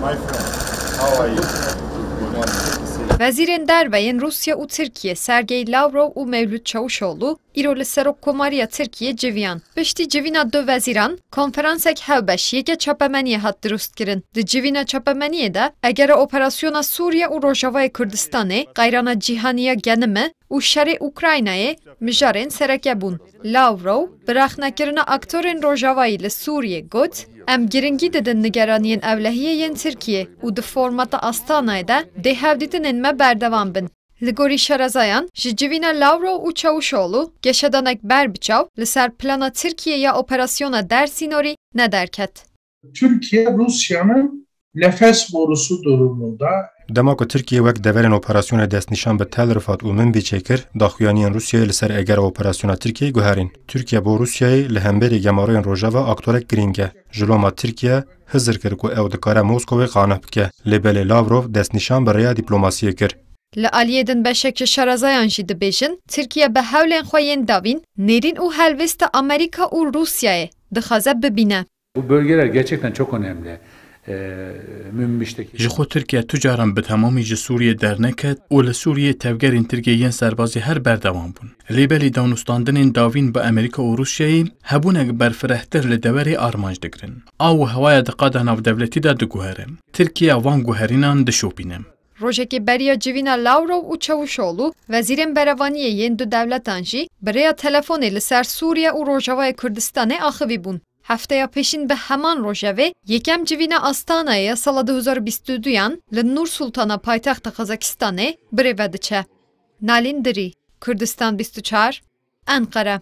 My friend, how are you? Vezîrên derveyên Rusya û Tirkiye Sergey Lavrov û Mevlût Çavuşoğlu îro li Serokkomariya Tirkiye civiyan. Piştî civîna du vezîran, konferansek hewbeş yeke çapemeniye hat dirust kirin. Di civîna çapemeniyê de egera operasyona Sûriye û Rojavayê Kurdistanê, qayrana cîhaniya genime û şerê Ukraynayê mijarên sereke bûn. Lavrov, bi rexnekirina aktorên Rojavayê li Sûriyê got, em giringî didin nigeraniyên ewlehiyê yên Tirkiye û di formata Astanayê de dê hevdîtinên me berdevam bin. Li gorî Şerezayan, ji civîna Lavrov û Çavuşoğlu geşedanek berbiçav li ser plana Tirkiye ya operasyona Dersînorî nederket. Türkiye, Rusya'nın nefes borusu durumunda. Dema ku Tirkiye wek deverên operasyona destnîşan bi Tel Rifat û Minbî çêkir, daxuyaniyên Rusyayê li ser egera operasyona Tirkiyeyê guherîn. Türkiye bo Rusyayê li hemberî gemarayên Rojava aktorek giring e. Ji loma Tirkiye hizir kir ku ew dikare Moskowê qaneh bike. Lêbelê Lavrov destnîşan bi rêya dîplomasiyê kir. Li aliyê din beşek ji Şerezayan jî dibêjin, Tirkiye bi hewlên xwe yên davîn, nêrîn û helvesta Amerika û Rusyayê dixwaze bibîne. Bu bölgeler gerçekten çok önemli. Ji xwe Tirkiye tu caran bi temamî ji Sûriyê derneket û li Sûriyê tevgerên Tirkiyeyên serbazî her berdewam bûn. Lêbelî danûstandinên davîn bi Amerîka û Rusyayê hebûnek berfirehtir li deverê armanc dikirin. Av û hewaya di qada navdewletî de diguhere. Tirkiye van guherînan dişopîne. Rojekê beriya civîna Lavrov û Çavuşoğlu, vezîrên berevaniyê yên du dewletan jî bi rêya telefonê li ser Sûriye û Rojavayê Kurdistanê axivî bûn. Hefteya pêşîn bi heman rojevê, yekem civîna Astanayê ya sala 2022yan li Nur Sultana paytexta Qazakistanê birêve diçe. Nalîn Dirî, Kurdistan 24, Enqere.